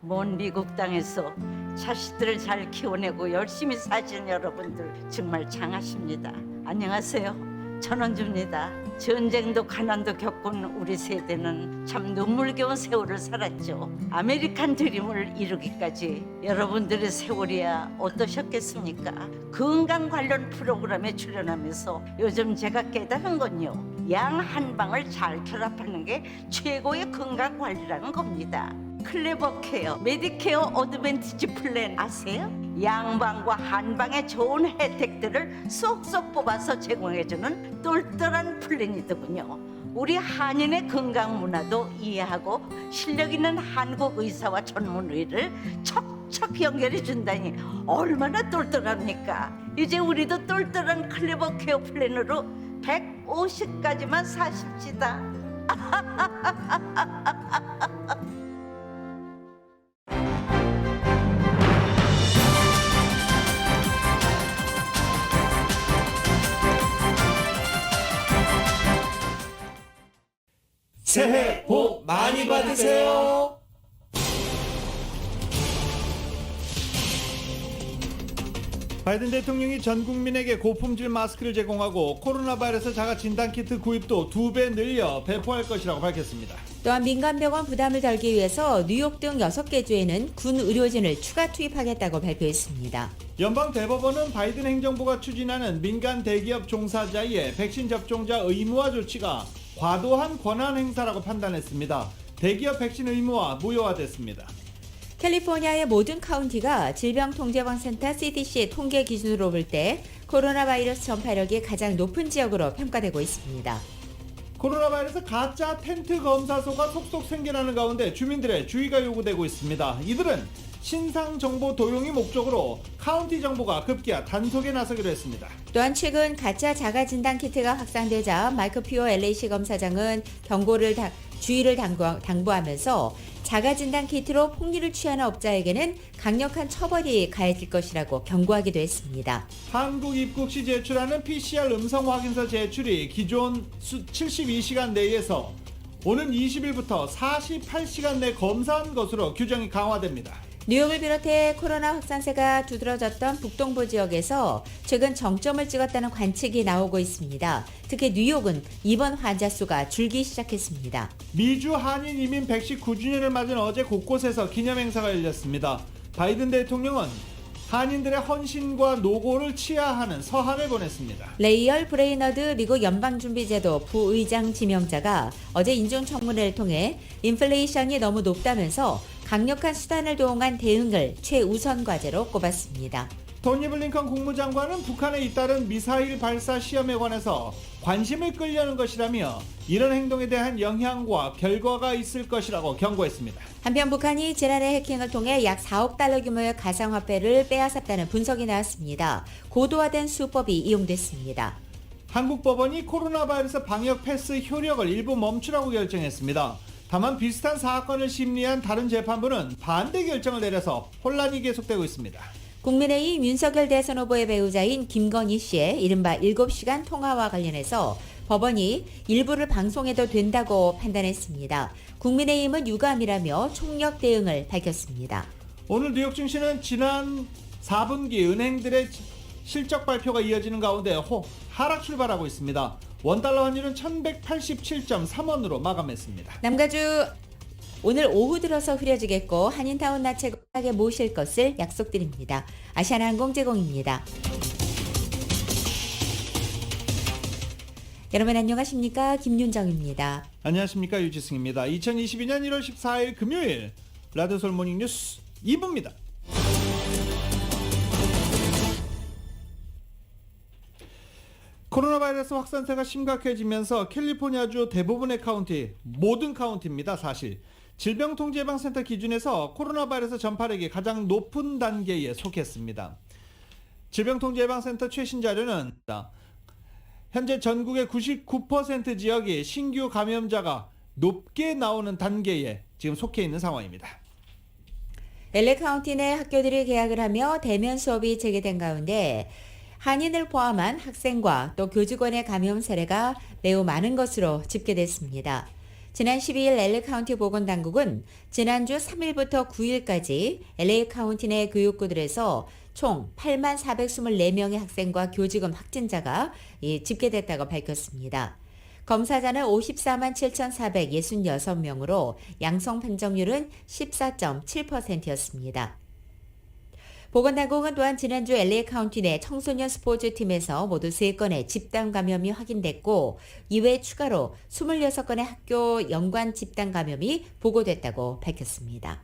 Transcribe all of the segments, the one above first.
먼 미국 땅에서 자식들을 잘 키워내고 열심히 사신 여러분들 정말 장하십니다. 안녕하세요. 전원주입니다. 전쟁도 가난도 겪은 우리 세대는 참 눈물겨운 세월을 살았죠. 아메리칸 드림을 이루기까지 여러분들의 세월이야 어떠셨겠습니까? 건강 관련 프로그램에 출연하면서 요즘 제가 깨달은 건요, 양 한 방을 잘 결합하는 게 최고의 건강 관리라는 겁니다. 클레버 케어, 메디케어 어드밴티지 플랜 아세요? 양방과 한방의 좋은 혜택들을 쏙쏙 뽑아서 제공해주는 똘똘한 플랜이더군요. 우리 한인의 건강 문화도 이해하고 실력 있는 한국 의사와 전문의를 척척 연결해 준다니 얼마나 똘똘합니까? 이제 우리도 똘똘한 클레버 케어 플랜으로 150까지만 사십시다. 새해 복 많이 받으세요. 바이든 대통령이 전 국민에게 고품질 마스크를 제공하고 코로나 바이러스 자가 진단 키트 구입도 2배 늘려 배포할 것이라고 밝혔습니다. 또한 민간병원 부담을 덜기 위해서 뉴욕 등 6개 주에는 군 의료진을 추가 투입하겠다고 발표했습니다. 연방 대법원은 바이든 행정부가 추진하는 민간 대기업 종사자의 백신 접종자 의무화 조치가 과도한 권한 행사라고 판단했습니다. 대기업 백신 의무화 무효화됐습니다. 캘리포니아의 모든 카운티가 질병통제방센터 CDC의 통계 기준으로 볼 때 코로나 바이러스 전파력이 가장 높은 지역으로 평가되고 있습니다. 코로나 바이러스 가짜 텐트 검사소가 속속 생겨나는 가운데 주민들의 주의가 요구되고 있습니다. 이들은 신상 정보 도용이 목적으로 카운티 정부가 급기야 단속에 나서기로 했습니다. 또한 최근 가짜 자가 진단 키트가 확산되자 마이크 피오 LAC 검사장은 주의를 당부하면서 자가 진단 키트로 폭리를 취하는 업자에게는 강력한 처벌이 가해질 것이라고 경고하기도 했습니다. 한국 입국 시 제출하는 PCR 음성 확인서 제출이 기존 72시간 내에서 오는 20일부터 48시간 내 검사한 것으로 규정이 강화됩니다. 뉴욕을 비롯해 코로나 확산세가 두드러졌던 북동부 지역에서 최근 정점을 찍었다는 관측이 나오고 있습니다. 특히 뉴욕은 입원 환자 수가 줄기 시작했습니다. 미주 한인 이민 119주년을 맞은 어제 곳곳에서 기념행사가 열렸습니다. 바이든 대통령은 한인들의 헌신과 노고를 치하하는 서한을 보냈습니다. 레이얼 브레이너드 미국 연방준비제도 부의장 지명자가 어제 인준청문회를 통해 인플레이션이 너무 높다면서 강력한 수단을 동원한 대응을 최우선 과제로 꼽았습니다. 토니 블링컨 국무장관은 북한에 잇따른 미사일 발사 시험에 관해서 관심을 끌려는 것이라며 이런 행동에 대한 영향과 결과가 있을 것이라고 경고했습니다. 한편 북한이 지난해 해킹을 통해 약 4억 달러 규모의 가상화폐를 빼앗았다는 분석이 나왔습니다. 고도화된 수법이 이용됐습니다. 한국 법원이 코로나 바이러스 방역 패스 효력을 일부 멈추라고 결정했습니다. 다만 비슷한 사건을 심리한 다른 재판부는 반대 결정을 내려서 혼란이 계속되고 있습니다. 국민의힘 윤석열 대선 후보의 배우자인 김건희 씨의 이른바 7시간 통화와 관련해서 법원이 일부를 방송해도 된다고 판단했습니다. 국민의힘은 유감이라며 총력 대응을 밝혔습니다. 오늘 뉴욕 증시는 지난 4분기 은행들의 실적 발표가 이어지는 가운데 하락 출발하고 있습니다. 원달러 환율은 1187.3원으로 마감했습니다. 남가주 오늘 오후 들어서 흐려지겠고 한인타운 나체하게 모실 것을 약속드립니다. 아시아나항공 제공입니다. 여러분 안녕하십니까? 김윤정입니다. 안녕하십니까? 유지승입니다. 2022년 1월 14일 금요일 라디오솔 모닝뉴스 2부입니다. 코로나 바이러스 확산세가 심각해지면서 캘리포니아주 대부분의 카운티, 모든 카운티입니다. 사실 질병통제예방센터 기준에서 코로나 바이러스 전파력이 가장 높은 단계에 속했습니다. 질병통제예방센터 최신 자료는 현재 전국의 99% 지역이 신규 감염자가 높게 나오는 단계에 지금 속해 있는 상황입니다. LA 카운티 내 학교들이 개학을 하며 대면 수업이 재개된 가운데 한인을 포함한 학생과 또 교직원의 감염 사례가 매우 많은 것으로 집계됐습니다. 지난 12일 LA 카운티 보건당국은 지난주 3일부터 9일까지 LA 카운티 내 교육구들에서 총 8만 424명의 학생과 교직원 확진자가 집계됐다고 밝혔습니다. 검사자는 54만 7,466명으로 양성 판정률은 14.7%였습니다. 보건당국은 또한 지난주 LA 카운티 내 청소년 스포츠팀에서 모두 3건의 집단 감염이 확인됐고 이외에 추가로 26건의 학교 연관 집단 감염이 보고됐다고 밝혔습니다.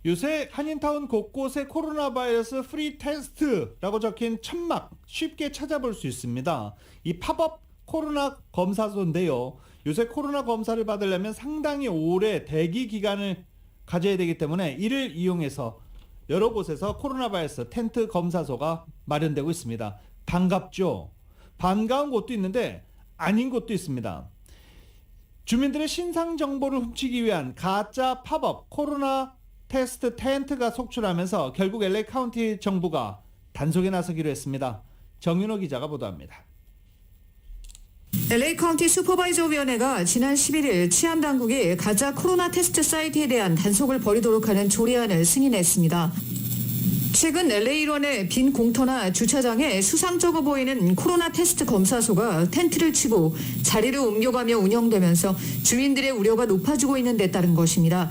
요새 한인타운 곳곳에 코로나 바이러스 프리 테스트라고 적힌 천막 쉽게 찾아볼 수 있습니다. 이 팝업 코로나 검사소인데요. 요새 코로나 검사를 받으려면 상당히 오래 대기 기간을 가져야 되기 때문에 이를 이용해서 여러 곳에서 코로나 바이러스 텐트 검사소가 마련되고 있습니다. 반갑죠? 반가운 곳도 있는데 아닌 곳도 있습니다. 주민들의 신상 정보를 훔치기 위한 가짜 팝업 코로나 테스트 텐트가 속출하면서 결국 LA 카운티 정부가 단속에 나서기로 했습니다. 정윤호 기자가 보도합니다. LA 카운티 슈퍼바이저 위원회가 지난 11일 치안 당국이 가짜 코로나 테스트 사이트에 대한 단속을 벌이도록 하는 조례안을 승인했습니다. 최근 LA 일원의 빈 공터나 주차장에 수상쩍어 보이는 코로나 테스트 검사소가 텐트를 치고 자리를 옮겨가며 운영되면서 주민들의 우려가 높아지고 있는 데 따른 것입니다.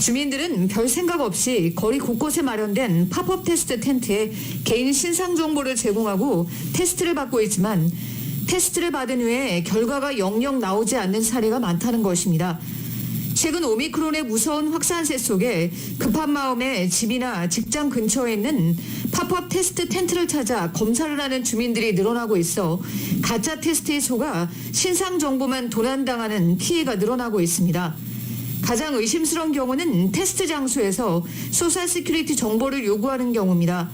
주민들은 별 생각 없이 거리 곳곳에 마련된 팝업 테스트 텐트에 개인 신상 정보를 제공하고 테스트를 받고 있지만 테스트를 받은 후에 결과가 영영 나오지 않는 사례가 많다는 것입니다. 최근 오미크론의 무서운 확산세 속에 급한 마음에 집이나 직장 근처에 있는 팝업 테스트 텐트를 찾아 검사를 하는 주민들이 늘어나고 있어 가짜 테스트에 속아 신상 정보만 도난당하는 피해가 늘어나고 있습니다. 가장 의심스러운 경우는 테스트 장소에서 소셜 시큐리티 정보를 요구하는 경우입니다.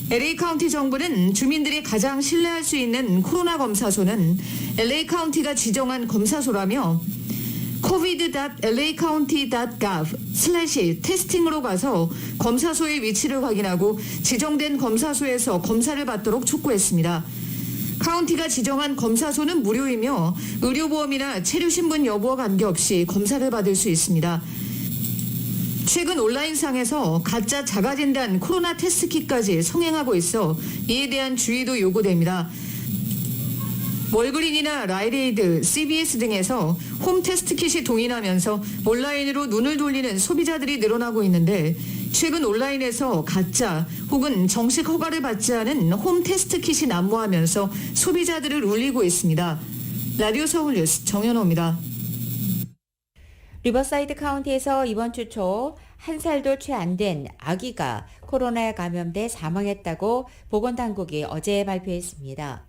LA 카운티 정부는 주민들이 가장 신뢰할 수 있는 코로나 검사소는 LA 카운티가 지정한 검사소라며 covid.lacounty.gov/testing으로 가서 검사소의 위치를 확인하고 지정된 검사소에서 검사를 받도록 촉구했습니다. 카운티가 지정한 검사소는 무료이며 의료보험이나 체류신분 여부와 관계없이 검사를 받을 수 있습니다. 최근 온라인상에서 가짜 자가진단 코로나 테스트kit까지 성행하고 있어 이에 대한 주의도 요구됩니다. 월그린이나 라이레이드, CVS 등에서 홈 테스트kit이 동인하면서 온라인으로 눈을 돌리는 소비자들이 늘어나고 있는데 최근 온라인에서 가짜 혹은 정식 허가를 받지 않은 홈 테스트kit이 난무하면서 소비자들을 울리고 있습니다. 라디오 서울 뉴스 정연호입니다. 리버사이드 카운티에서 이번 주 초 1살도 채 안 된 아기가 코로나에 감염돼 사망했다고 보건당국이 어제 발표했습니다.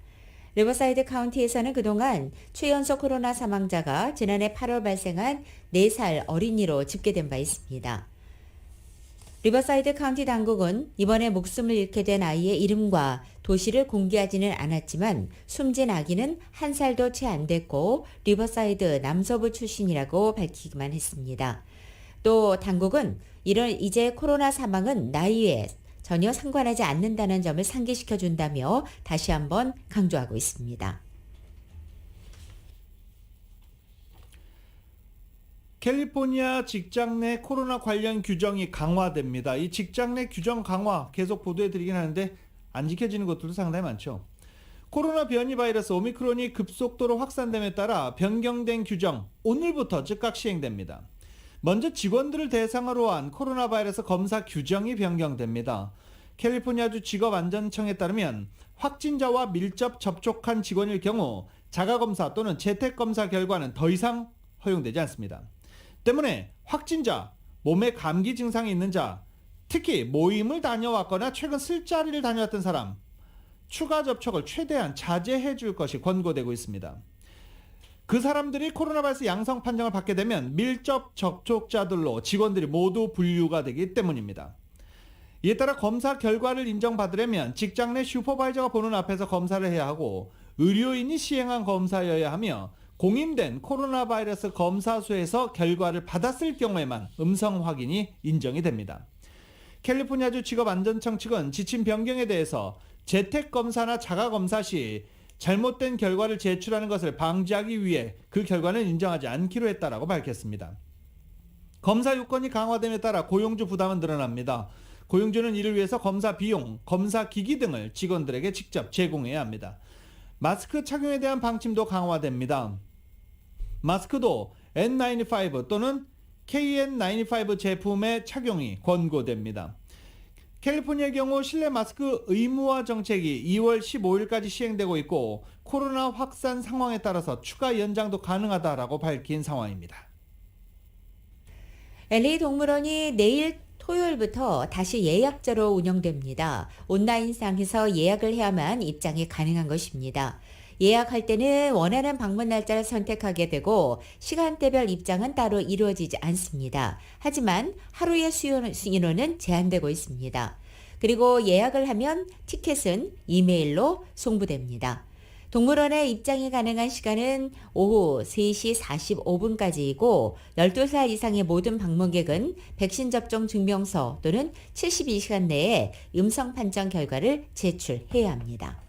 리버사이드 카운티에서는 그동안 최연소 코로나 사망자가 지난해 8월 발생한 4살 어린이로 집계된 바 있습니다. 리버사이드 카운티 당국은 이번에 목숨을 잃게 된 아이의 이름과 도시를 공개하지는 않았지만 숨진 아기는 1살도 채 안 됐고 리버사이드 남서부 출신이라고 밝히기만 했습니다. 또 당국은 이제 코로나 사망은 나이에 전혀 상관하지 않는다는 점을 상기시켜준다며 다시 한번 강조하고 있습니다. 캘리포니아 직장 내 코로나 관련 규정이 강화됩니다. 이 직장 내 규정 강화 계속 보도해드리긴 하는데 안 지켜지는 것들도 상당히 많죠. 코로나 변이 바이러스 오미크론이 급속도로 확산됨에 따라 변경된 규정 오늘부터 즉각 시행됩니다. 먼저 직원들을 대상으로 한 코로나 바이러스 검사 규정이 변경됩니다. 캘리포니아주 직업안전청에 따르면 확진자와 밀접 접촉한 직원일 경우 자가검사 또는 재택검사 결과는 더 이상 허용되지 않습니다. 때문에 확진자, 몸에 감기 증상이 있는 자, 특히 모임을 다녀왔거나 최근 술자리를 다녀왔던 사람, 추가 접촉을 최대한 자제해 줄 것이 권고되고 있습니다. 그 사람들이 코로나 바이러스 양성 판정을 받게 되면 밀접 접촉자들로 직원들이 모두 분류가 되기 때문입니다. 이에 따라 검사 결과를 인정받으려면 직장 내 슈퍼바이저가 보는 앞에서 검사를 해야 하고 의료인이 시행한 검사여야 하며 공인된 코로나 바이러스 검사소에서 결과를 받았을 경우에만 음성 확인이 인정이 됩니다. 캘리포니아주 직업안전청 측은 지침 변경에 대해서 재택검사나 자가검사 시 잘못된 결과를 제출하는 것을 방지하기 위해 그 결과는 인정하지 않기로 했다라고 밝혔습니다. 검사 요건이 강화됨에 따라 고용주 부담은 늘어납니다. 고용주는 이를 위해서 검사 비용, 검사 기기 등을 직원들에게 직접 제공해야 합니다. 마스크 착용에 대한 방침도 강화됩니다. 마스크도 N95 또는 KN95 제품의 착용이 권고됩니다. 캘리포니아의 경우 실내 마스크 의무화 정책이 2월 15일까지 시행되고 있고 코로나 확산 상황에 따라서 추가 연장도 가능하다라고 밝힌 상황입니다. LA 동물원이 내일 토요일부터 다시 예약제로 운영됩니다. 온라인상에서 예약을 해야만 입장이 가능한 것입니다. 예약할 때는 원하는 방문 날짜를 선택하게 되고 시간대별 입장은 따로 이루어지지 않습니다. 하지만 하루의 인원은 제한되고 있습니다. 그리고 예약을 하면 티켓은 이메일로 송부됩니다. 동물원에 입장이 가능한 시간은 오후 3시 45분까지이고 12살 이상의 모든 방문객은 백신 접종 증명서 또는 72시간 내에 음성 판정 결과를 제출해야 합니다.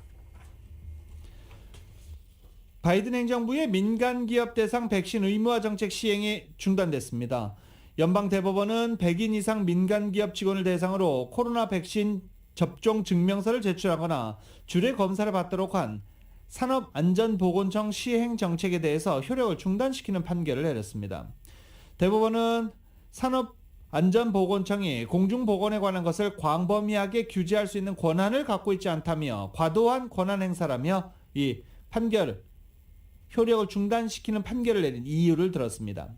바이든 행정부의 민간 기업 대상 백신 의무화 정책 시행이 중단됐습니다. 연방 대법원은 100인 이상 민간 기업 직원을 대상으로 코로나 백신 접종 증명서를 제출하거나 주례 검사를 받도록 한 산업안전보건청 시행 정책에 대해서 효력을 중단시키는 판결을 내렸습니다. 대법원은 산업안전보건청이 공중보건에 관한 것을 광범위하게 규제할 수 있는 권한을 갖고 있지 않다며 과도한 권한 행사라며 이 판결을 효력을 중단시키는 판결을 내린 이유를 들었습니다.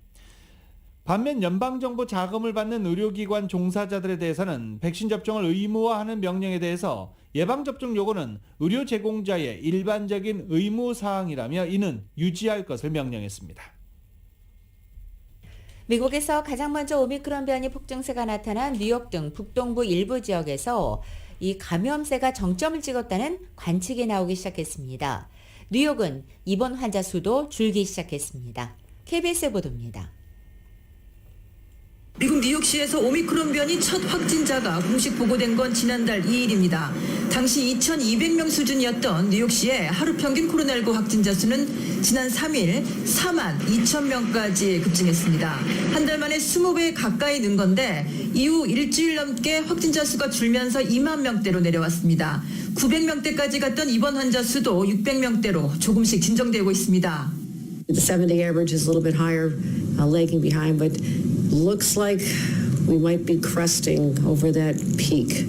반면 연방정부 자금을 받는 의료기관 종사자들에 대해서는 백신 접종을 의무화하는 명령에 대해서 예방접종 요구는 의료 제공자의 일반적인 의무사항이라며 이는 유지할 것을 명령했습니다. 미국에서 가장 먼저 오미크론 변이 폭증세가 나타난 뉴욕 등 북동부 일부 지역에서 이 감염세가 정점을 찍었다는 관측이 나오기 시작했습니다. 뉴욕은 입원 환자 수도 줄기 시작했습니다. KBS 보도입니다. 미국 뉴욕시에서 오미크론 변이 첫 확진자가 공식 보고된 건 지난달 2일입니다. 당시 2,200명 수준이었던 뉴욕시의 하루 평균 코로나19 확진자 수는 지난 3일 4만 2천 명까지 급증했습니다. 한 달 만에 20배 가까이 는 건데 이후 일주일 넘게 확진자 수가 줄면서 2만 명대로 내려왔습니다. 900명대까지 갔던 입원 환자 수도 600명대로 조금씩 진정되고 있습니다. The 7-day average is a little bit higher, lagging behind, but looks like we might be cresting over that peak.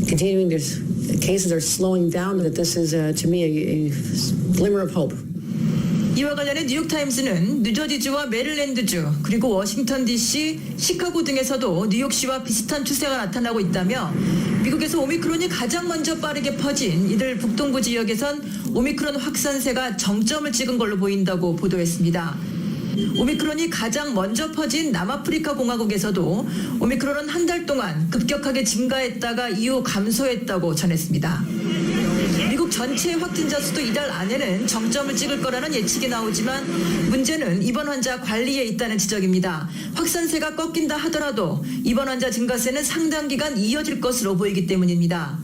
Continuing to, the cases are slowing down, that this is, to me, a glimmer of hope. 이와 관련해 뉴욕타임스는 뉴저지주와 메릴랜드주 그리고 워싱턴 DC, 시카고 등에서도 뉴욕시와 비슷한 추세가 나타나고 있다며 미국에서 오미크론이 가장 먼저 빠르게 퍼진 이들 북동부 지역에선 오미크론 확산세가 정점을 찍은 걸로 보인다고 보도했습니다. 오미크론이 가장 먼저 퍼진 남아프리카 공화국에서도 오미크론은 한 달 동안 급격하게 증가했다가 이후 감소했다고 전했습니다. 미국 전체 확진자 수도 이달 안에는 정점을 찍을 거라는 예측이 나오지만 문제는 입원 환자 관리에 있다는 지적입니다. 확산세가 꺾인다 하더라도 입원 환자 증가세는 상당 기간 이어질 것으로 보이기 때문입니다.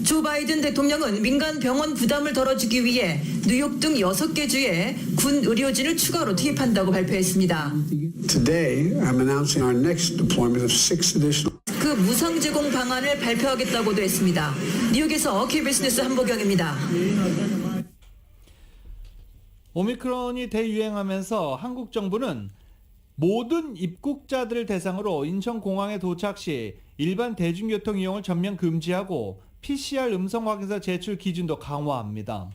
조 바이든 대통령은 민간 병원 부담을 덜어주기 위해 뉴욕 등 6개 주에 군 의료진을 추가로 투입한다고 발표했습니다. Today, I'm announcing our next deployment of 6 additional. 그 무상 제공 방안을 발표하겠다고도 했습니다. 뉴욕에서 KBS 뉴스 한보경입니다. 오미크론이 대유행하면서 한국 정부는 모든 입국자들을 대상으로 인천공항에 도착 시 일반 대중교통 이용을 전면 금지하고 PCR 음성 확인서 제출 기준도 강화합니다.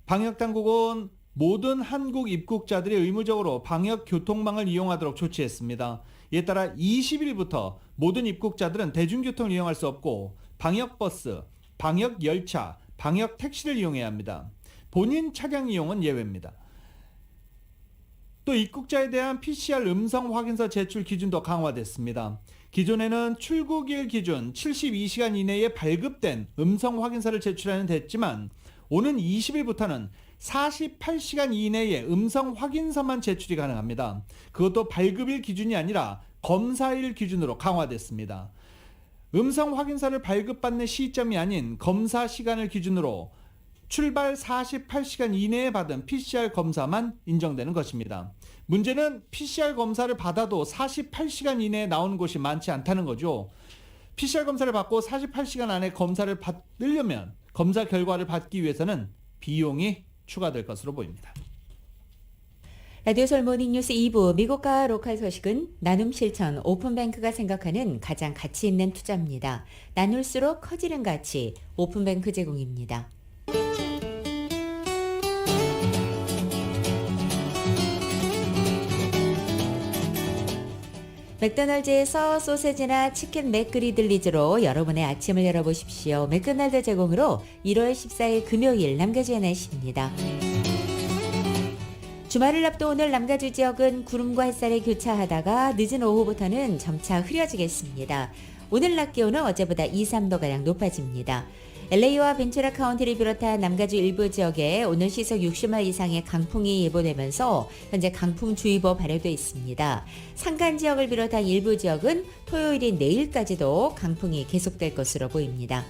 방역당국은 모든 한국 입국자들이 의무적으로 방역 교통망을 이용하도록 조치했습니다. 이에 따라 20일부터 모든 입국자들은 대중교통을 이용할 수 없고 방역버스, 방역열차, 방역택시를 이용해야 합니다. 본인 차량 이용은 예외입니다. 또 입국자에 대한 PCR 음성 확인서 제출 기준도 강화됐습니다. 기존에는 출국일 기준 72시간 이내에 발급된 음성 확인서를 제출하는 됐지만 오는 20일부터는 48시간 이내에 음성 확인서만 제출이 가능합니다. 그것도 발급일 기준이 아니라 검사일 기준으로 강화됐습니다. 음성 확인서를 발급받는 시점이 아닌 검사 시간을 기준으로 출발 48시간 이내에 받은 PCR 검사만 인정되는 것입니다. 문제는 PCR 검사를 받아도 48시간 이내에 나오는 곳이 많지 않다는 거죠. PCR 검사를 받고 48시간 안에 검사를 받으려면 검사 결과를 받기 위해서는 비용이 추가될 것으로 보입니다. 라디오솔 모닝뉴스 2부 미국과 로컬 소식은 나눔 실천 오픈뱅크가 생각하는 가장 가치 있는 투자입니다. 나눌수록 커지는 가치 오픈뱅크 제공입니다. 맥도날드에서 소세지나 치킨 맥그리들리즈로 여러분의 아침을 열어보십시오. 맥도날드 제공으로 1월 14일 금요일 남가주의 날씨입니다. 주말을 앞둔 오늘 남가주 지역은 구름과 햇살이 교차하다가 늦은 오후부터는 점차 흐려지겠습니다. 오늘 낮 기온은 어제보다 2, 3도가량 높아집니다. LA와 벤츄라 카운티를 비롯한 남가주 일부 지역에 오늘 시속 60마 이상의 강풍이 예보되면서 현재 강풍주의보 발효돼 있습니다. 산간 지역을 비롯한 일부 지역은 토요일인 내일까지도 강풍이 계속될 것으로 보입니다.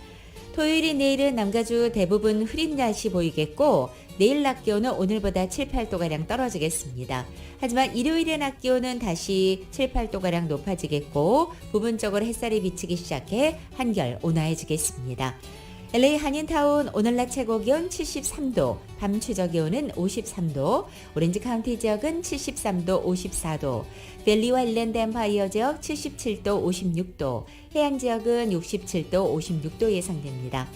토요일인 내일은 남가주 대부분 흐린 날씨 보이겠고 내일 낮 기온은 오늘보다 7, 8도가량 떨어지겠습니다. 하지만 일요일의 낮 기온은 다시 7, 8도가량 높아지겠고 부분적으로 햇살이 비치기 시작해 한결 온화해지겠습니다. LA 한인타운 오늘 낮 최고 기온 73도, 밤 최저 기온은 53도, 오렌지 카운티 지역은 73도, 54도, 밸리와 일랜드 엠파이어 지역 77도, 56도, 해안 지역은 67도, 56도 예상됩니다.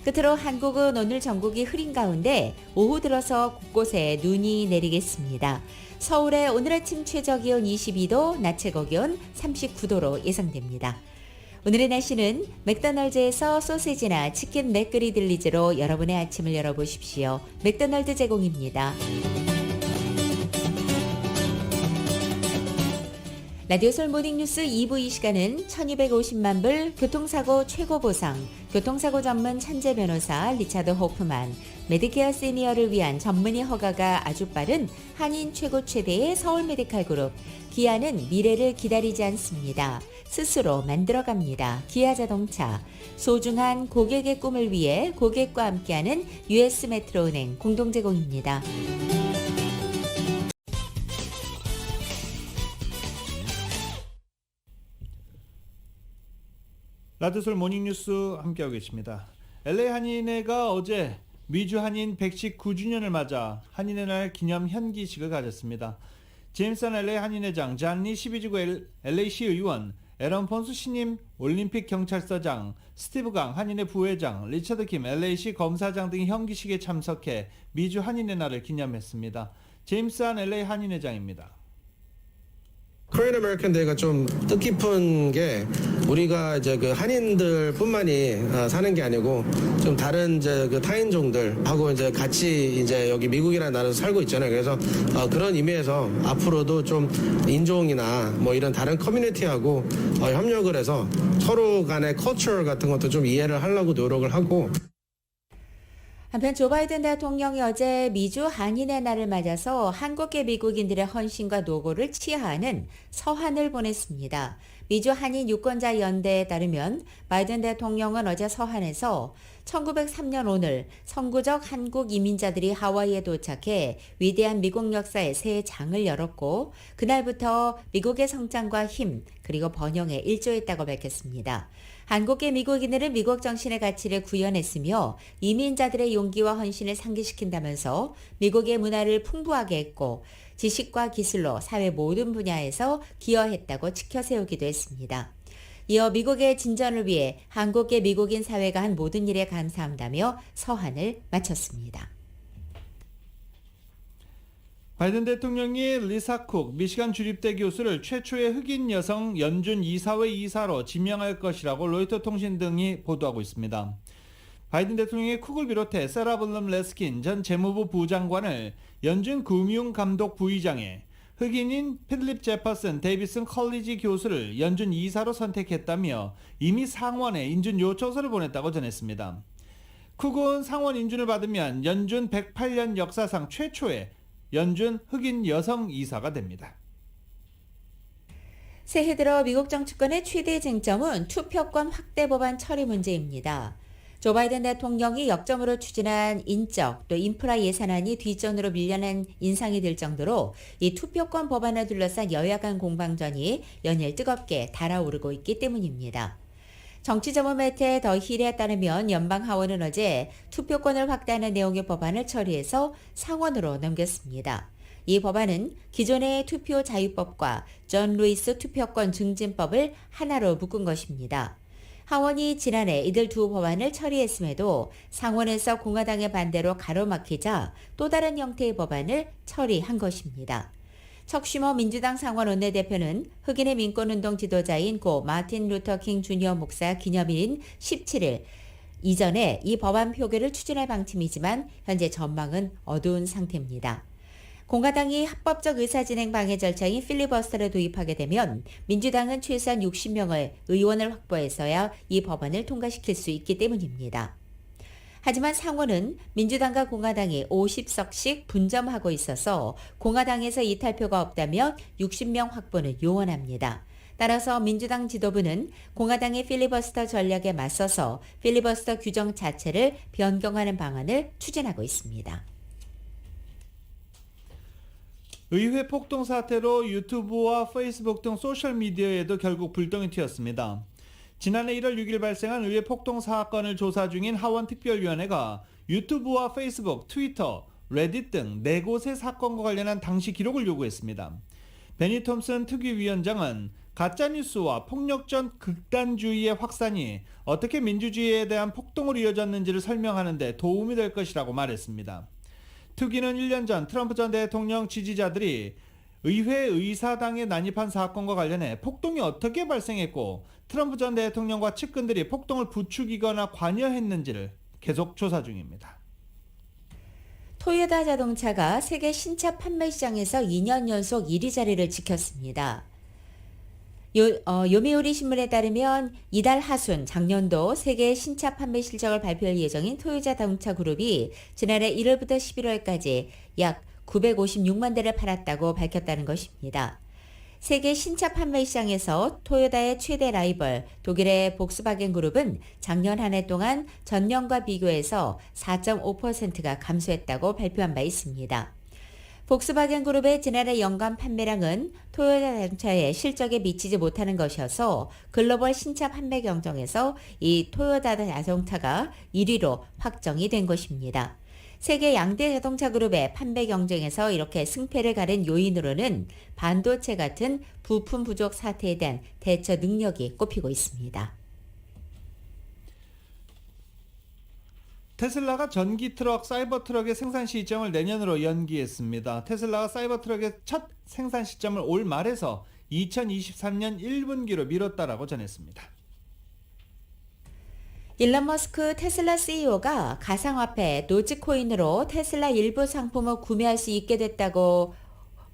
끝으로 한국은 오늘 전국이 흐린 가운데 오후 들어서 곳곳에 눈이 내리겠습니다. 서울의 오늘 아침 최저 기온 22도, 낮 최고 기온 39도로 예상됩니다. 오늘의 날씨는 맥도날드에서 소시지나 치킨 맥그리들리즈로 여러분의 아침을 열어보십시오. 맥도날드 제공입니다. 라디오솔 모닝뉴스 2부 이 시간은 1250만 불 교통사고 최고 보상, 교통사고 전문 천재 변호사 리차드 호프만, 메디케어 시니어를 위한 전문의 허가가 아주 빠른 한인 최고 최대의 서울 메디칼 그룹, 기아는 미래를 기다리지 않습니다. 스스로 만들어갑니다. 기아자동차, 소중한 고객의 꿈을 위해 고객과 함께하는 US 메트로은행 공동제공입니다. 라디오솔 모닝뉴스 함께하고 계십니다. LA 한인회가 어제 미주 한인 119주년을 맞아 한인의 날 기념 현기식을 가졌습니다. 제임슨 LA 한인회장, 잔리 12지구 LA시 의원, 에런 폰스 신임 올림픽 경찰서장, 스티브 강 한인회 부회장, 리처드 킴 LA시 검사장 등이 현기식에 참석해 미주 한인의 날을 기념했습니다. 제임슨 LA 한인회장입니다. 코리안 아메리칸 데이가 좀 뜻깊은 게 우리가 이제 그 한인들뿐만이 사는 게 아니고 좀 다른 이제 그 타인종들하고 이제 같이 이제 여기 미국이라는 나라에서 살고 있잖아요. 그래서 그런 의미에서 앞으로도 좀 인종이나 뭐 이런 다른 커뮤니티하고 협력을 해서 서로 간의 컬처 같은 것도 좀 이해를 하려고 노력을 하고. 한편 조 바이든 대통령이 어제 미주 한인의 날을 맞아서 한국계 미국인들의 헌신과 노고를 치하하는 서한을 보냈습니다. 미주 한인 유권자 연대에 따르면 바이든 대통령은 어제 서한에서 1903년 오늘 선구적 한국 이민자들이 하와이에 도착해 위대한 미국 역사의 새 장을 열었고 그날부터 미국의 성장과 힘 그리고 번영에 일조했다고 밝혔습니다. 한국계 미국인들은 미국 정신의 가치를 구현했으며 이민자들의 용기와 헌신을 상기시킨다면서 미국의 문화를 풍부하게 했고 지식과 기술로 사회 모든 분야에서 기여했다고 지켜세우기도 했습니다. 이어 미국의 진전을 위해 한국계 미국인 사회가 한 모든 일에 감사한다며 서한을 마쳤습니다. 바이든 대통령이 리사 쿡 미시간 주립대 교수를 최초의 흑인 여성 연준 이사회 이사로 지명할 것이라고 로이터 통신 등이 보도하고 있습니다. 바이든 대통령이 쿡을 비롯해 세라 블럼 레스킨 전 재무부 부장관을 연준 금융감독 부의장에 흑인인 필립 제퍼슨 데이비슨 컬리지 교수를 연준 이사로 선택했다며 이미 상원에 인준 요청서를 보냈다고 전했습니다. 쿡은 상원 인준을 받으면 연준 108년 역사상 최초의 연준 흑인 여성 이사가 됩니다. 새해 들어 미국 정치권의 최대 쟁점은 투표권 확대 법안 처리 문제입니다. 조 바이든 대통령이 역점으로 추진한 인적 또 인프라 예산안이 뒷전으로 밀려난 인상이 될 정도로 이 투표권 법안을 둘러싼 여야 간 공방전이 연일 뜨겁게 달아오르고 있기 때문입니다. 정치전문 매체 더 힐에 따르면 연방 하원은 어제 투표권을 확대하는 내용의 법안을 처리해서 상원으로 넘겼습니다. 이 법안은 기존의 투표 자유법과 존 루이스 투표권 증진법을 하나로 묶은 것입니다. 하원이 지난해 이들 두 법안을 처리했음에도 상원에서 공화당의 반대로 가로막히자 또 다른 형태의 법안을 처리한 것입니다. 척 슈머 민주당 상원 원내대표는 흑인의 민권운동 지도자인 고 마틴 루터 킹 주니어 목사 기념일인 17일 이전에 이 법안 표결을 추진할 방침이지만 현재 전망은 어두운 상태입니다. 공화당이 합법적 의사진행 방해 절차인 필리버스터를 도입하게 되면 민주당은 최소한 60명의 의원을 확보해서야 이 법안을 통과시킬 수 있기 때문입니다. 하지만 상원은 민주당과 공화당이 50석씩 분점하고 있어서 공화당에서 이탈표가 없다면 60명 확보는 요원합니다. 따라서 민주당 지도부는 공화당의 필리버스터 전략에 맞서서 필리버스터 규정 자체를 변경하는 방안을 추진하고 있습니다. 의회 폭동 사태로 유튜브와 페이스북 등 소셜미디어에도 결국 불똥이 튀었습니다. 지난해 1월 6일 발생한 의회 폭동 사건을 조사 중인 하원특별위원회가 유튜브와 페이스북, 트위터, 레딧 등 4곳의 사건과 관련한 당시 기록을 요구했습니다. 베니 톰슨 특위위원장은 가짜뉴스와 폭력전 극단주의의 확산이 어떻게 민주주의에 대한 폭동으로 이어졌는지를 설명하는 데 도움이 될 것이라고 말했습니다. 특위는 1년 전 트럼프 전 대통령 지지자들이 의회 의사당에 난입한 사건과 관련해 폭동이 어떻게 발생했고 트럼프 전 대통령과 측근들이 폭동을 부추기거나 관여했는지를 계속 조사 중입니다. 토요타 자동차가 세계 신차 판매 시장에서 2년 연속 1위 자리를 지켰습니다. 요미우리 신문에 따르면 이달 하순 작년도 세계 신차 판매 실적을 발표할 예정인 토요타 자동차 그룹이 지난해 1월부터 11월까지 약 956만 대를 팔았다고 밝혔다는 것입니다. 세계 신차 판매 시장에서 토요타의 최대 라이벌 독일의 복스바겐 그룹은 작년 한 해 동안 전년과 비교해서 4.5%가 감소했다고 발표한 바 있습니다. 복스바겐 그룹의 지난해 연간 판매량은 토요타 자동차의 실적에 미치지 못하는 것이어서 글로벌 신차 판매 경쟁에서 이 토요타 자동차가 1위로 확정이 된 것입니다. 세계 양대 자동차 그룹의 판매 경쟁에서 이렇게 승패를 가른 요인으로는 반도체 같은 부품 부족 사태에 대한 대처 능력이 꼽히고 있습니다. 테슬라가 전기 트럭, 사이버 트럭의 생산 시점을 내년으로 연기했습니다. 테슬라가 사이버 트럭의 첫 생산 시점을 올 말에서 2023년 1분기로 미뤘다라고 전했습니다. 일론 머스크 테슬라 CEO가 가상화폐 도지코인으로 테슬라 일부 상품을 구매할 수 있게 됐다고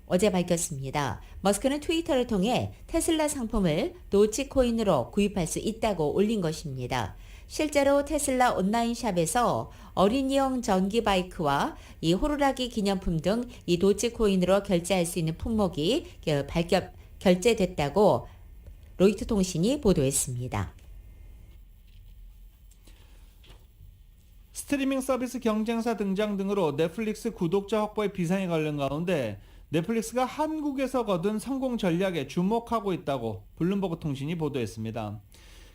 어제 밝혔습니다. 머스크는 트위터를 통해 테슬라 상품을 도지코인으로 구입할 수 있다고 올린 것입니다. 실제로 테슬라 온라인 샵에서 어린이용 전기 바이크와 이 호루라기 기념품 등 이 도지코인으로 결제할 수 있는 품목이 결제됐다고 로이터 통신이 보도했습니다. 스트리밍 서비스 경쟁사 등장 등으로 넷플릭스 구독자 확보에 비상이 걸린 가운데 넷플릭스가 한국에서 거둔 성공 전략에 주목하고 있다고 블룸버그 통신이 보도했습니다.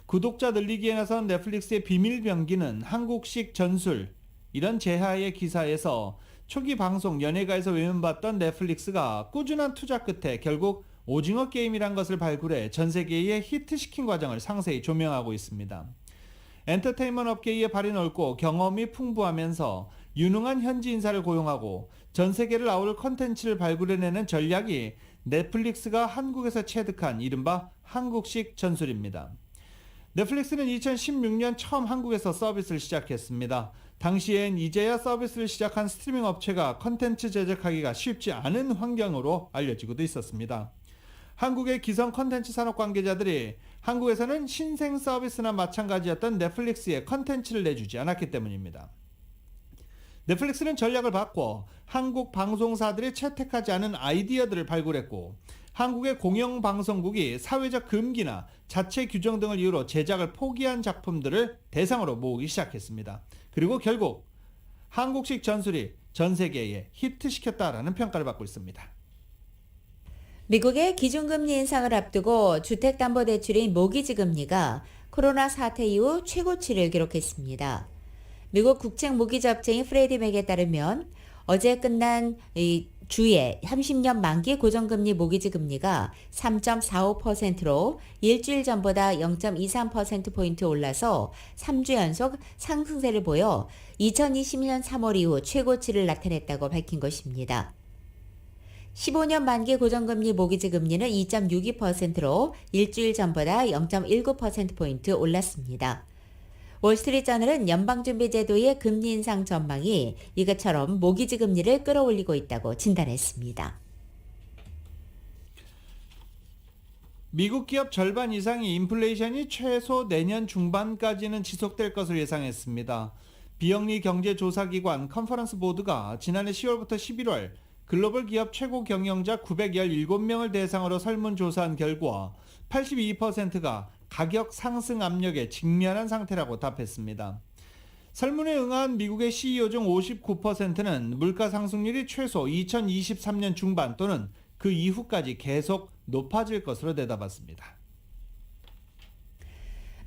구독자 늘리기에 나선 넷플릭스의 비밀 병기는 한국식 전술 이런 제하의 기사에서 초기 방송 연예가에서 외면받던 넷플릭스가 꾸준한 투자 끝에 결국 오징어 게임이란 것을 발굴해 전 세계에 히트시킨 과정을 상세히 조명하고 있습니다. 엔터테인먼트 업계에 발이 넓고 경험이 풍부하면서 유능한 현지 인사를 고용하고 전 세계를 아우를 컨텐츠를 발굴해내는 전략이 넷플릭스가 한국에서 체득한 이른바 한국식 전술입니다. 넷플릭스는 2016년 처음 한국에서 서비스를 시작했습니다. 당시엔 이제야 서비스를 시작한 스트리밍 업체가 컨텐츠 제작하기가 쉽지 않은 환경으로 알려지고도 있었습니다. 한국의 기성 컨텐츠 산업 관계자들이 한국에서는 신생 서비스나 마찬가지였던 넷플릭스에 컨텐츠를 내주지 않았기 때문입니다. 넷플릭스는 전략을 바꿔 한국 방송사들이 채택하지 않은 아이디어들을 발굴했고 한국의 공영방송국이 사회적 금기나 자체 규정 등을 이유로 제작을 포기한 작품들을 대상으로 모으기 시작했습니다. 그리고 결국 한국식 전술이 전 세계에 히트시켰다라는 평가를 받고 있습니다. 미국의 기준금리 인상을 앞두고 주택담보대출인 모기지 금리가 코로나 사태 이후 최고치를 기록했습니다. 미국 국책 모기지 업체인 프레디맥에 따르면 어제 끝난 주의 30년 만기 고정금리 모기지 금리가 3.45%로 일주일 전보다 0.23%포인트 올라서 3주 연속 상승세를 보여 2020년 3월 이후 최고치를 나타냈다고 밝힌 것입니다. 15년 만기 고정금리 모기지 금리는 2.62%로 일주일 전보다 0.19%포인트 올랐습니다. 월스트리트저널은 연방준비제도의 금리 인상 전망이 이것처럼 모기지 금리를 끌어올리고 있다고 진단했습니다. 미국 기업 절반 이상이 인플레이션이 최소 내년 중반까지는 지속될 것으로 예상했습니다. 비영리 경제조사기관 컨퍼런스 보드가 지난해 10월부터 11월 글로벌 기업 최고 경영자 917명을 대상으로 설문조사한 결과 82%가 가격 상승 압력에 직면한 상태라고 답했습니다. 설문에 응한 미국의 CEO 중 59%는 물가 상승률이 최소 2023년 중반 또는 그 이후까지 계속 높아질 것으로 내다봤습니다.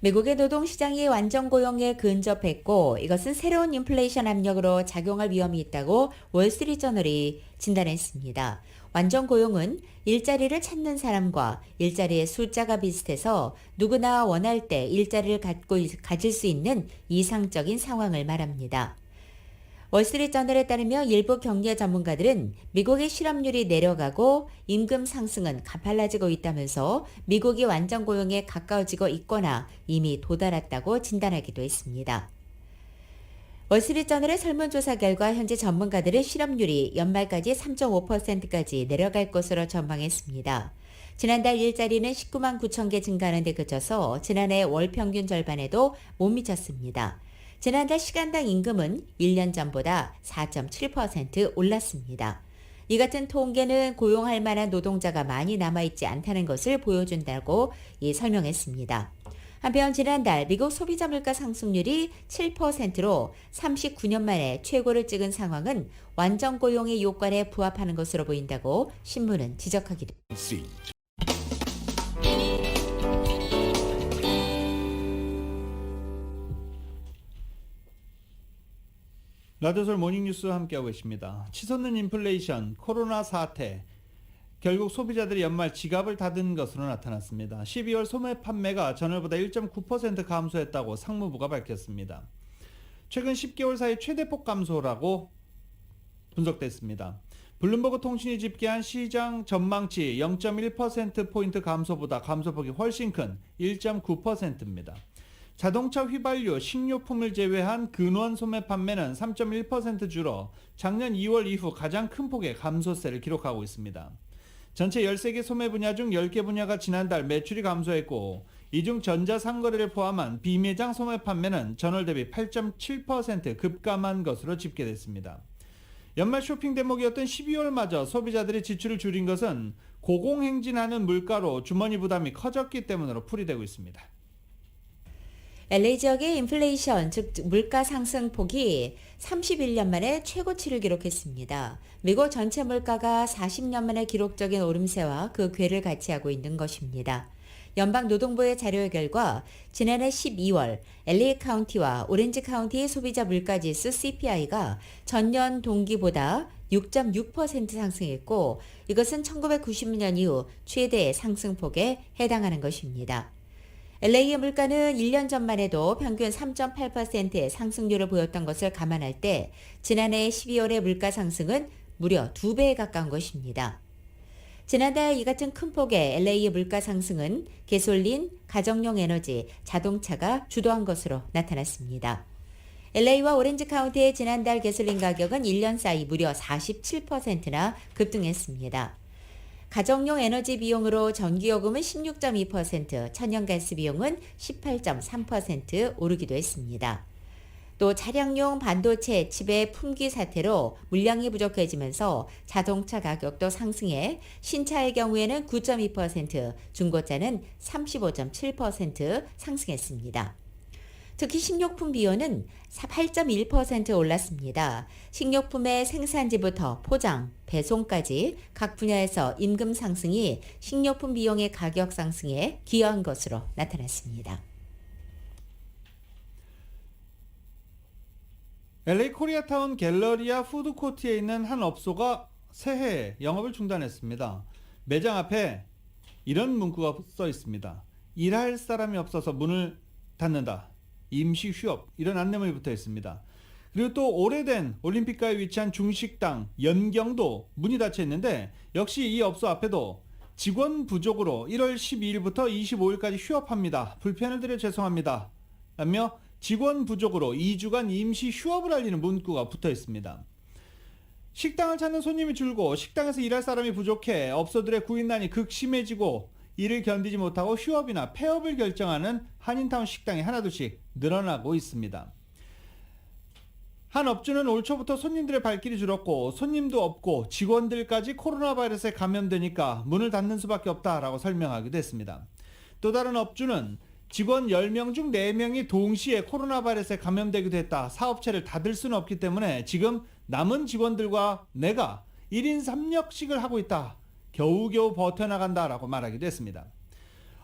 미국의 노동시장이 완전 고용에 근접했고 이것은 새로운 인플레이션 압력으로 작용할 위험이 있다고 월스트리트저널이 진단했습니다. 완전 고용은 일자리를 찾는 사람과 일자리의 숫자가 비슷해서 누구나 원할 때 일자리를 가질 수 있는 이상적인 상황을 말합니다. 월스트리트저널에 따르면 일부 경제 전문가들은 미국의 실업률이 내려가고 임금 상승은 가팔라지고 있다면서 미국이 완전 고용에 가까워지고 있거나 이미 도달했다고 진단하기도 했습니다. 월스트리트저널의 설문조사 결과 현재 전문가들은 실업률이 연말까지 3.5%까지 내려갈 것으로 전망했습니다. 지난달 일자리는 19만 9천 개 증가하는 데 그쳐서 지난해 월 평균 절반에도 못 미쳤습니다. 지난달 시간당 임금은 1년 전보다 4.7% 올랐습니다. 이 같은 통계는 고용할 만한 노동자가 많이 남아있지 않다는 것을 보여준다고 설명했습니다. 한편 지난달 미국 소비자 물가 상승률이 7%로 39년 만에 최고를 찍은 상황은 완전 고용의 요건에 부합하는 것으로 보인다고 신문은 지적하기도 했습니다. 라디오솔 모닝뉴스 함께하고 계십니다. 치솟는 인플레이션, 코로나 사태, 결국 소비자들이 연말 지갑을 닫은 것으로 나타났습니다. 12월 소매 판매가 전월보다 1.9% 감소했다고 상무부가 밝혔습니다. 최근 10개월 사이 최대폭 감소라고 분석됐습니다. 블룸버그 통신이 집계한 시장 전망치 0.1%포인트 감소보다 감소폭이 훨씬 큰 1.9%입니다. 자동차 휘발유, 식료품을 제외한 근원 소매 판매는 3.1% 줄어 작년 2월 이후 가장 큰 폭의 감소세를 기록하고 있습니다. 전체 13개 소매 분야 중 10개 분야가 지난달 매출이 감소했고 이 중 전자상거래를 포함한 비매장 소매 판매는 전월 대비 8.7% 급감한 것으로 집계됐습니다. 연말 쇼핑 대목이었던 12월마저 소비자들이 지출을 줄인 것은 고공행진하는 물가로 주머니 부담이 커졌기 때문으로 풀이되고 있습니다. LA 지역의 인플레이션, 즉 물가 상승 폭이 31년 만에 최고치를 기록했습니다. 미국 전체 물가가 40년 만에 기록적인 오름세와 그 궤를 같이 하고 있는 것입니다. 연방노동부의 자료의 결과 지난해 12월 LA 카운티와 오렌지 카운티의 소비자 물가지수 CPI가 전년 동기보다 6.6% 상승했고 이것은 1990년 이후 최대의 상승폭에 해당하는 것입니다. LA의 물가는 1년 전만 해도 평균 3.8%의 상승률을 보였던 것을 감안할 때 지난해 12월의 물가 상승은 무려 2배에 가까운 것입니다. 지난달 이 같은 큰 폭의 LA의 물가 상승은 가솔린, 가정용 에너지, 자동차가 주도한 것으로 나타났습니다. LA와 오렌지 카운티의 지난달 가솔린 가격은 1년 사이 무려 47%나 급등했습니다. 가정용 에너지 비용으로 전기요금은 16.2%, 천연가스 비용은 18.3% 오르기도 했습니다. 또 차량용 반도체 칩의 품귀 사태로 물량이 부족해지면서 자동차 가격도 상승해 신차의 경우에는 9.2%, 중고차는 35.7% 상승했습니다. 특히 식료품 비용은 8.1% 올랐습니다. 식료품의 생산지부터 포장, 배송까지 각 분야에서 임금 상승이 식료품 비용의 가격 상승에 기여한 것으로 나타났습니다. LA 코리아타운 갤러리아 푸드코트에 있는 한 업소가 새해에 영업을 중단했습니다. 매장 앞에 이런 문구가 써 있습니다. 일할 사람이 없어서 문을 닫는다. 임시 휴업, 이런 안내문이 붙어 있습니다. 그리고 또 오래된 올림픽가에 위치한 중식당 연경도 문이 닫혀 있는데, 역시 이 업소 앞에도 직원 부족으로 1월 12일부터 25일까지 휴업합니다. 불편을 드려 죄송합니다. 라며 직원 부족으로 2주간 임시 휴업을 알리는 문구가 붙어 있습니다. 식당을 찾는 손님이 줄고 식당에서 일할 사람이 부족해 업소들의 구인난이 극심해지고 이를 견디지 못하고 휴업이나 폐업을 결정하는 한인타운 식당이 하나둘씩 늘어나고 있습니다. 한 업주는 올 초부터 손님들의 발길이 줄었고 손님도 없고 직원들까지 코로나 바이러스에 감염되니까 문을 닫는 수밖에 없다라고 설명하기도 했습니다. 또 다른 업주는 직원 10명 중 4명이 동시에 코로나 바이러스에 감염되기도 했다. 사업체를 닫을 수는 없기 때문에 지금 남은 직원들과 내가 1인 3역씩을 하고 있다. 겨우겨우 버텨나간다라고 말하기도 했습니다.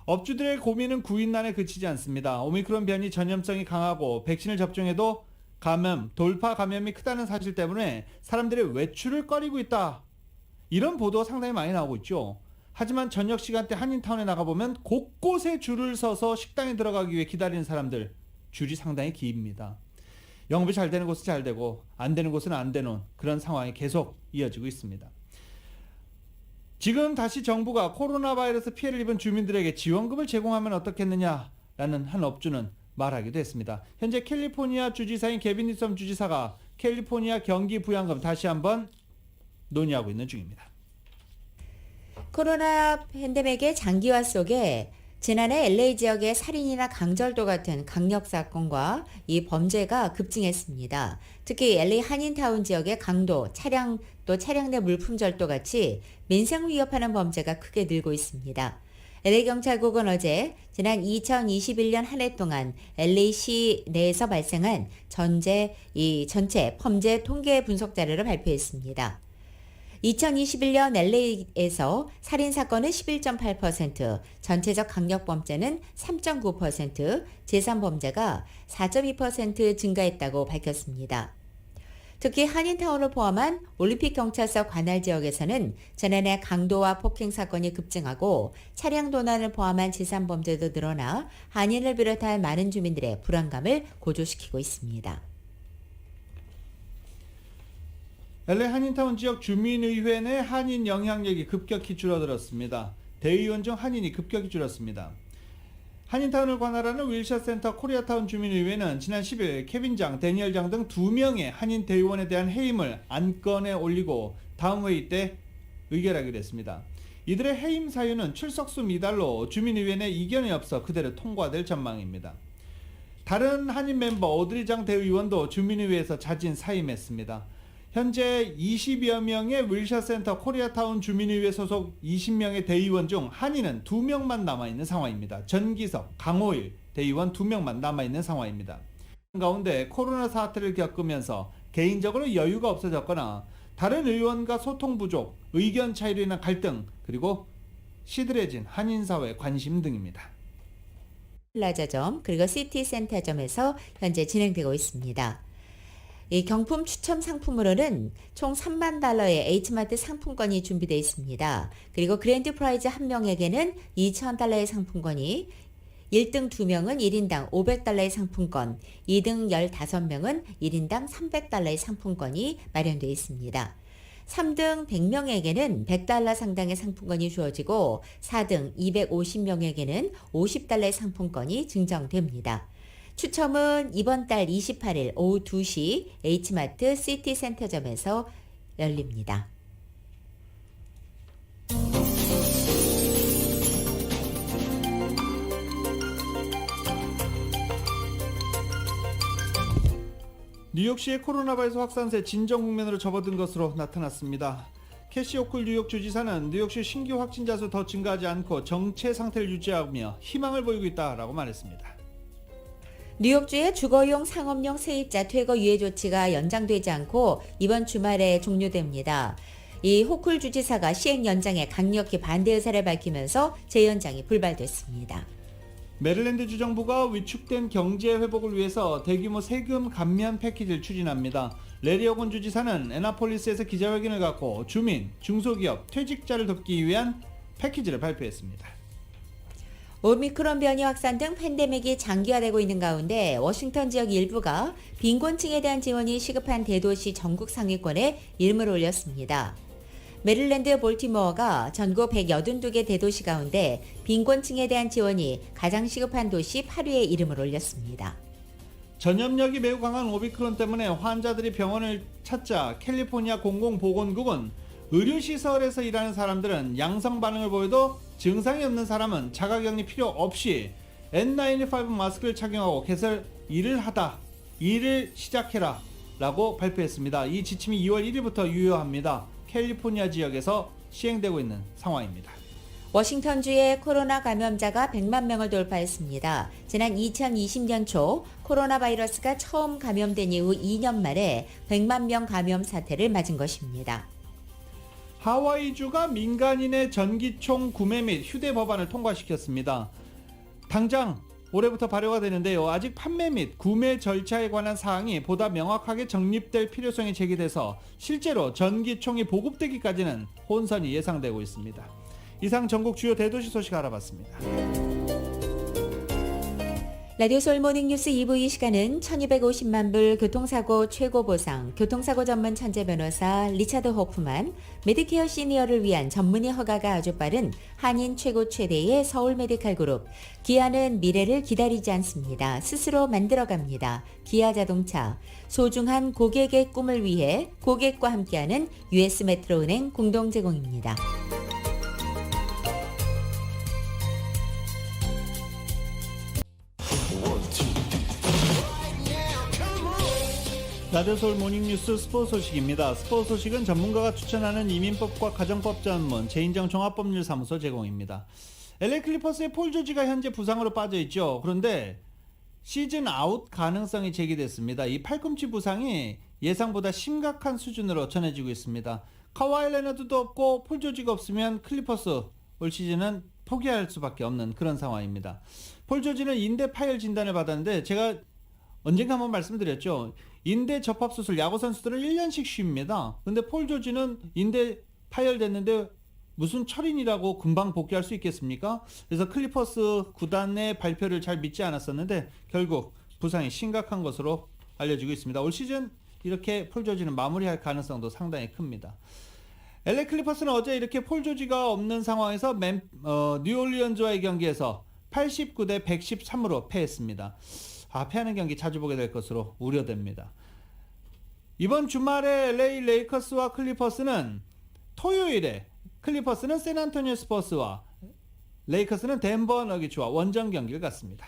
업주들의 고민은 구인난에 그치지 않습니다. 오미크론 변이 전염성이 강하고 백신을 접종해도 돌파 감염이 크다는 사실 때문에 사람들의 외출을 꺼리고 있다. 이런 보도가 상당히 많이 나오고 있죠. 하지만 저녁 시간대 한인타운에 나가보면 곳곳에 줄을 서서 식당에 들어가기 위해 기다리는 사람들, 줄이 상당히 깁니다. 영업이 잘 되는 곳은 잘 되고 안 되는 곳은 안 되는 그런 상황이 계속 이어지고 있습니다. 지금 다시 정부가 코로나 바이러스 피해를 입은 주민들에게 지원금을 제공하면 어떻겠느냐라는 한 업주는 말하기도 했습니다. 현재 캘리포니아 주지사인 게빈 뉴섬 주지사가 캘리포니아 경기 부양금 다시 한번 논의하고 있는 중입니다. 코로나 팬데믹의 장기화 속에 지난해 LA 지역의 살인이나 강절도 같은 강력 사건과 이 범죄가 급증했습니다. 특히 LA 한인타운 지역의 강도, 차량 내 물품절도 같이 민생을 위협하는 범죄가 크게 늘고 있습니다. LA 경찰국은 어제 지난 2021년 한 해 동안 LA시 내에서 발생한 전체 범죄 통계 분석 자료를 발표했습니다. 2021년 LA에서 살인사건은 11.8%, 전체적 강력범죄는 3.9%, 재산범죄가 4.2% 증가했다고 밝혔습니다. 특히 한인타운을 포함한 올림픽 경찰서 관할 지역에서는 지난해 강도와 폭행 사건이 급증하고 차량 도난을 포함한 재산범죄도 늘어나 한인을 비롯한 많은 주민들의 불안감을 고조시키고 있습니다. LA 한인타운 지역 주민의회 내 한인 영향력이 급격히 줄어들었습니다. 대의원 중 한인이 급격히 줄었습니다. 한인타운을 관할하는 윌셔센터 코리아타운 주민의회는 지난 10일 케빈 장, 데니얼 장 등 2명의 한인 대의원에 대한 해임을 안건에 올리고 다음 회의 때 의결하기로 했습니다. 이들의 해임 사유는 출석수 미달로 주민의회 내 이견이 없어 그대로 통과될 전망입니다. 다른 한인 멤버 오드리 장 대의원도 주민의회에서 자진 사임했습니다. 현재 20여 명의 윌셔센터 코리아타운 주민의회 소속 20명의 대의원 중 한인은 2명만 남아있는 상황입니다. 전기석, 강호일 대의원 2명만 남아있는 상황입니다. 가운데 코로나 사태를 겪으면서 개인적으로 여유가 없어졌거나 다른 의원과 소통 부족, 의견 차이로 인한 갈등, 그리고 시들해진 한인사회 관심 등입니다. 플라자점 그리고 시티센터점에서 현재 진행되고 있습니다. 이 경품 추첨 상품으로는 총 $30,000의 H마트 상품권이 준비되어 있습니다. 그리고 그랜드 프라이즈 1명에게는 $2,000의 상품권이, 1등 2명은 1인당 $500의 상품권, 2등 15명은 1인당 $300의 상품권이 마련되어 있습니다. 3등 100명에게는 $100 상당의 상품권이 주어지고 4등 250명에게는 $50의 상품권이 증정됩니다. 추첨은 이번 달 28일 오후 2시 H마트 시티센터점에서 열립니다. 뉴욕시의 코로나 바이러스 확산세 진정 국면으로 접어든 것으로 나타났습니다. 캐시 호쿨 뉴욕 주지사는 뉴욕시 신규 확진자 수 더 증가하지 않고 정체 상태를 유지하며 희망을 보이고 있다라고 말했습니다. 뉴욕주의 주거용 상업용 세입자 퇴거 유예 조치가 연장되지 않고 이번 주말에 종료됩니다. 이 호쿨 주지사가 시행 연장에 강력히 반대 의사를 밝히면서 재연장이 불발됐습니다. 메릴랜드 주정부가 위축된 경제 회복을 위해서 대규모 세금 감면 패키지를 추진합니다. 레리 어건 주지사는 애나폴리스에서 기자회견을 갖고 주민, 중소기업, 퇴직자를 돕기 위한 패키지를 발표했습니다. 오미크론 변이 확산 등 팬데믹이 장기화되고 있는 가운데 워싱턴 지역 일부가 빈곤층에 대한 지원이 시급한 대도시 전국 상위권에 이름을 올렸습니다. 메릴랜드 볼티모어가 전국 182개 대도시 가운데 빈곤층에 대한 지원이 가장 시급한 도시 8위에 이름을 올렸습니다. 전염력이 매우 강한 오미크론 때문에 환자들이 병원을 찾자 캘리포니아 공공보건국은 의료시설에서 일하는 사람들은 양성 반응을 보여도 증상이 없는 사람은 자가격리 필요 없이 N95 마스크를 착용하고 계속 일을 시작해라 라고 발표했습니다. 이 지침이 2월 1일부터 유효합니다. 캘리포니아 지역에서 시행되고 있는 상황입니다. 워싱턴주의 코로나 감염자가 100만 명을 돌파했습니다. 지난 2020년 초 코로나 바이러스가 처음 감염된 이후 2년 만에 100만 명 감염 사태를 맞은 것입니다. 하와이주가 민간인의 전기총 구매 및 휴대 법안을 통과시켰습니다. 당장 올해부터 발효가 되는데요. 아직 판매 및 구매 절차에 관한 사항이 보다 명확하게 정립될 필요성이 제기돼서 실제로 전기총이 보급되기까지는 혼선이 예상되고 있습니다. 이상 전국 주요 대도시 소식 알아봤습니다. 라디오 솔 모닝뉴스 2부 이 시간은 1250만 불 교통사고 최고 보상, 교통사고 전문 천재 변호사 리차드 호프만, 메디케어 시니어를 위한 전문의 허가가 아주 빠른 한인 최고 최대의 서울 메디칼 그룹, 기아는 미래를 기다리지 않습니다. 스스로 만들어갑니다. 기아 자동차, 소중한 고객의 꿈을 위해 고객과 함께하는 US 메트로은행 공동 제공입니다. 라디오 서울 모닝뉴스 스포츠 소식입니다. 스포츠 소식은 전문가가 추천하는 이민법과 가정법 전문 제인정 종합법률사무소 제공입니다. LA 클리퍼스의 폴 조지가 현재 부상으로 빠져있죠. 그런데 시즌 아웃 가능성이 제기됐습니다. 이 팔꿈치 부상이 예상보다 심각한 수준으로 전해지고 있습니다. 카와이 레너드도 없고 폴 조지가 없으면 클리퍼스 올 시즌은 포기할 수밖에 없는 그런 상황입니다. 폴 조지는 인대 파열 진단을 받았는데 제가 언젠가 한번 말씀드렸죠. 인대 접합 수술 야구 선수들은 1년씩 쉽니다. 근데 폴 조지는 인대 파열됐는데 무슨 철인이라고 금방 복귀할 수 있겠습니까? 그래서 클리퍼스 구단의 발표를 잘 믿지 않았었는데 결국 부상이 심각한 것으로 알려지고 있습니다. 올 시즌 이렇게 폴 조지는 마무리할 가능성도 상당히 큽니다. LA 클리퍼스는 어제 이렇게 폴 조지가 없는 상황에서 뉴올리언즈와의 경기에서 89대 113으로 패했습니다. 패하는 경기 자주 보게 될 것으로 우려됩니다. 이번 주말에 LA 레이커스와 클리퍼스는 토요일에 클리퍼스는 샌안토니오 스퍼스와 레이커스는 덴버 너기츠와 원정 경기를 갖습니다.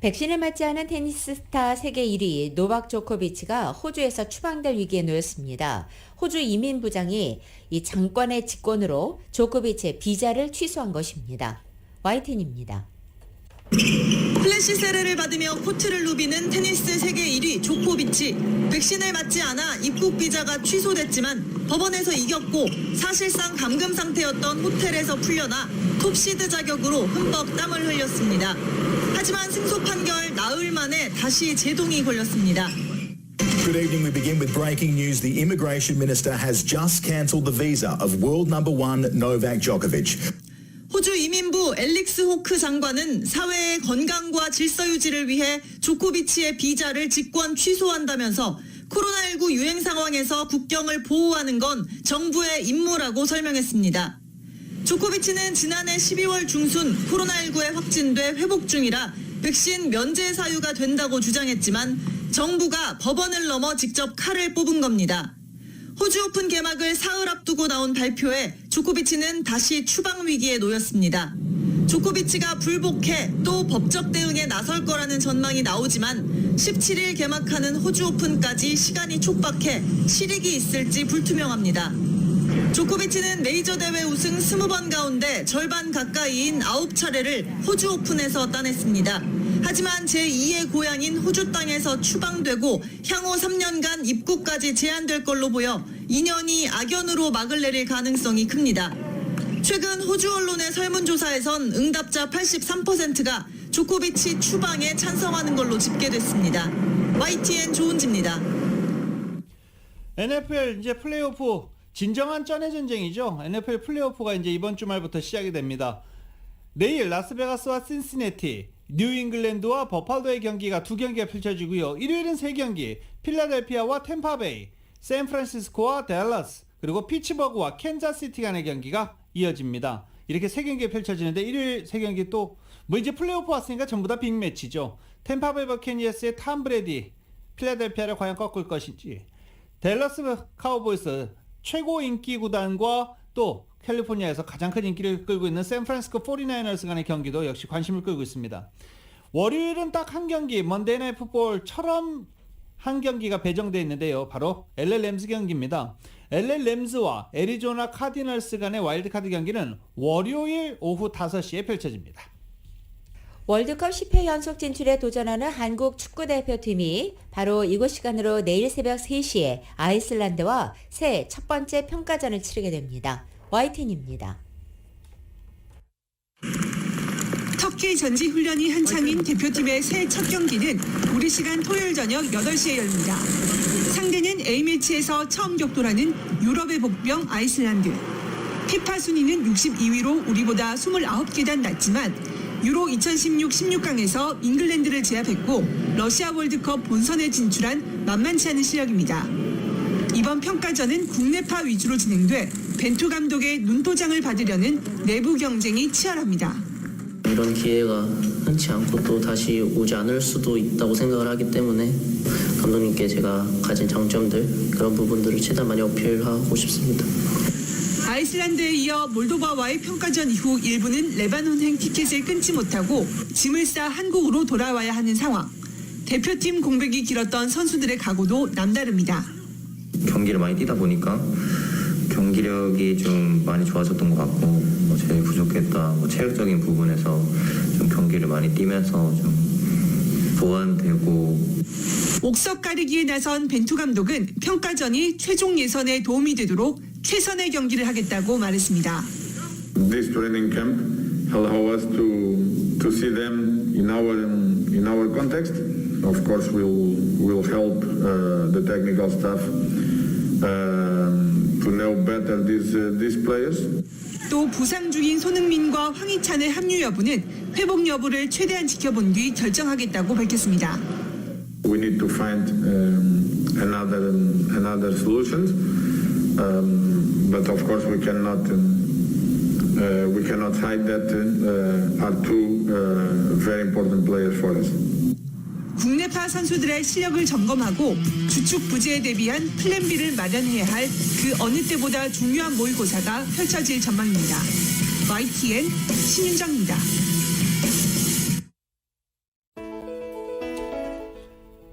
백신을 맞지 않은 테니스 스타 세계 1위 노박 조코비치가 호주에서 추방될 위기에 놓였습니다. 호주 이민부장이 이 장관의 직권으로 조코비치의 비자를 취소한 것입니다. YTN입니다. 플래시 세례를 받으며 코트를 누비는 테니스 세계 1위 조코비치. 백신을 맞지 않아 입국 비자가 취소됐지만 법원에서 이겼고 사실상 감금 상태였던 호텔에서 풀려나 톱시드 자격으로 흠뻑 땀을 흘렸습니다. 하지만 승소 판결 나흘 만에 다시 제동이 걸렸습니다. Good evening. We begin with breaking news. The immigration minister has just cancelled the visa of world number one Novak Djokovic. 호주 이민부 앨릭스 호크 장관은 사회의 건강과 질서 유지를 위해 조코비치의 비자를 직권 취소한다면서 코로나19 유행 상황에서 국경을 보호하는 건 정부의 임무라고 설명했습니다. 조코비치는 지난해 12월 중순 코로나19에 확진돼 회복 중이라 백신 면제 사유가 된다고 주장했지만 정부가 법원을 넘어 직접 칼을 뽑은 겁니다. 호주 오픈 개막을 사흘 앞두고 나온 발표에 조코비치는 다시 추방 위기에 놓였습니다. 조코비치가 불복해 또 법적 대응에 나설 거라는 전망이 나오지만 17일 개막하는 호주 오픈까지 시간이 촉박해 실익이 있을지 불투명합니다. 조코비치는 메이저 대회 우승 20번 가운데 절반 가까이인 9차례를 호주 오픈에서 따냈습니다. 하지만 제2의 고향인 호주 땅에서 추방되고 향후 3년간 입국까지 제한될 걸로 보여 2년이 악연으로 막을 내릴 가능성이 큽니다. 최근 호주 언론의 설문조사에선 응답자 83%가 조코비치 추방에 찬성하는 걸로 집계됐습니다. YTN 조은지입니다. NFL 이제 플레이오프 진정한 쩐의 전쟁이죠. NFL 플레이오프가 이제 이번 주말부터 시작이 됩니다. 내일 라스베가스와 신시내티, 뉴잉글랜드와 버팔로의 경기가 2경기가 펼쳐지고요. 일요일은 3경기, 필라델피아와 템파베이, 샌프란시스코와 댈러스, 그리고 피츠버그와 캔자스시티 간의 경기가 이어집니다. 이렇게 3경기가 펼쳐지는데 일요일 3경기 또 뭐 이제 플레이오프 왔으니까 전부 다 빅매치죠. 템파베이 버캐니어스의 탐 브레디, 필라델피아를 과연 꺾을 것인지, 댈러스 카우보이스 최고 인기 구단과 또 캘리포니아에서 가장 큰 인기를 끌고 있는 샌프란시스코 49ers 간의 경기도 역시 관심을 끌고 있습니다. 월요일은 딱 한 경기, 먼데이 나잇 풋볼처럼 한 경기가 배정되어 있는데요. 바로 LA 램즈 경기입니다. LA 램즈와 애리조나 카디널스 간의 와일드카드 경기는 월요일 오후 5시에 펼쳐집니다. 월드컵 10회 연속 진출에 도전하는 한국 축구대표팀이 바로 이곳 시간으로 내일 새벽 3시에 아이슬란드와 새 첫 번째 평가전을 치르게 됩니다. YTN입니다. 터키 전지 훈련이 한창인 대표팀의 새 첫 경기는 우리 시간 토요일 저녁 8시에 열립니다. 상대는 A매치에서 처음 격돌하는 유럽의 복병 아이슬란드. 피파 순위는 62위로 우리보다 29계단 낮지만 유로 2016 16강에서 잉글랜드를 제압했고 러시아 월드컵 본선에 진출한 만만치 않은 실력입니다. 이번 평가전은 국내파 위주로 진행돼 벤투 감독의 눈도장을 받으려는 내부 경쟁이 치열합니다. 이런 기회가 흔치 않고 또 다시 오지 않을 수도 있다고 생각을 하기 때문에 감독님께 제가 가진 장점들 그런 부분들을 최대한 많이 어필하고 싶습니다. 아이슬란드에 이어 몰도바와의 평가전 이후 일부는 레바논행 티켓을 끊지 못하고 짐을 싸 한국으로 돌아와야 하는 상황. 대표팀 공백이 길었던 선수들의 각오도 남다릅니다. 경기를 많이 뛰다 보니까 경기력이 좀 많이 좋아졌던 것 같고 제일 부족했다 체력적인 부분에서 좀 경기를 많이 뛰면서 좀 보완되고. 옥석 가리기에 나선 벤투 감독은 평가전이 최종 예선에 도움이 되도록 최선의 경기를 하겠다고 말했습니다. This training camp allow us to see them in our context. Of course, we'll help the technical staff to know better these players. 또 부상 중인 손흥민과 황희찬의 합류 여부는 회복 여부를 최대한 지켜본 뒤 결정하겠다고 밝혔습니다. We need to find another solutions, but of course we cannot hide that are two very important players for us. 국내파 선수들의 실력을 점검하고 주축 부재에 대비한 플랜 B를 마련해야 할 그 어느 때보다 중요한 모의고사가 펼쳐질 전망입니다. YTN 신윤정입니다.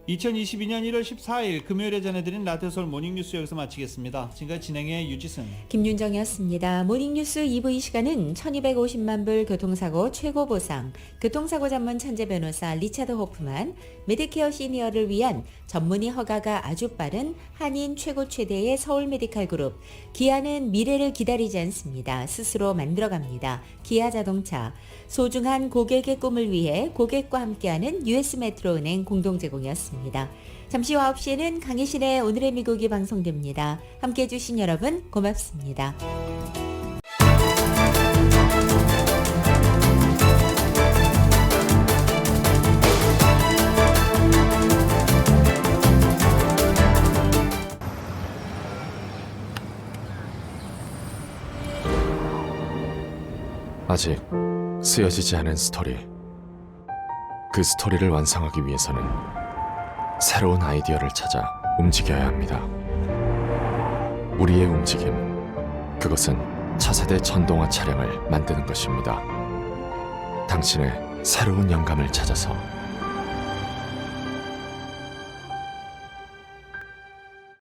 2022년 1월 14일 금요일에 전해드린 라디오서울 모닝뉴스 여기서 마치겠습니다. 지금까지 진행의 유지승, 김윤정이었습니다. 모닝뉴스 2부 이 시간은 1250만 불 교통사고 최고보상, 교통사고 전문 천재 변호사 리차드 호프만, 메디케어 시니어를 위한 전문의 허가가 아주 빠른 한인 최고 최대의 서울 메디칼 그룹, 기아는 미래를 기다리지 않습니다. 스스로 만들어갑니다. 기아자동차, 소중한 고객의 꿈을 위해 고객과 함께하는 US메트로은행 공동제공이었습니다. 잠시 후 9시에는 강희신의 오늘의 미국이 방송됩니다. 함께해 주신 여러분 고맙습니다. 아직 쓰여지지 않은 스토리. 그 스토리를 완성하기 위해서는 새로운 아이디어를 찾아 움직여야 합니다. 우리의 움직임, 그것은 차세대 전동화 차량을 만드는 것입니다. 당신의 새로운 영감을 찾아서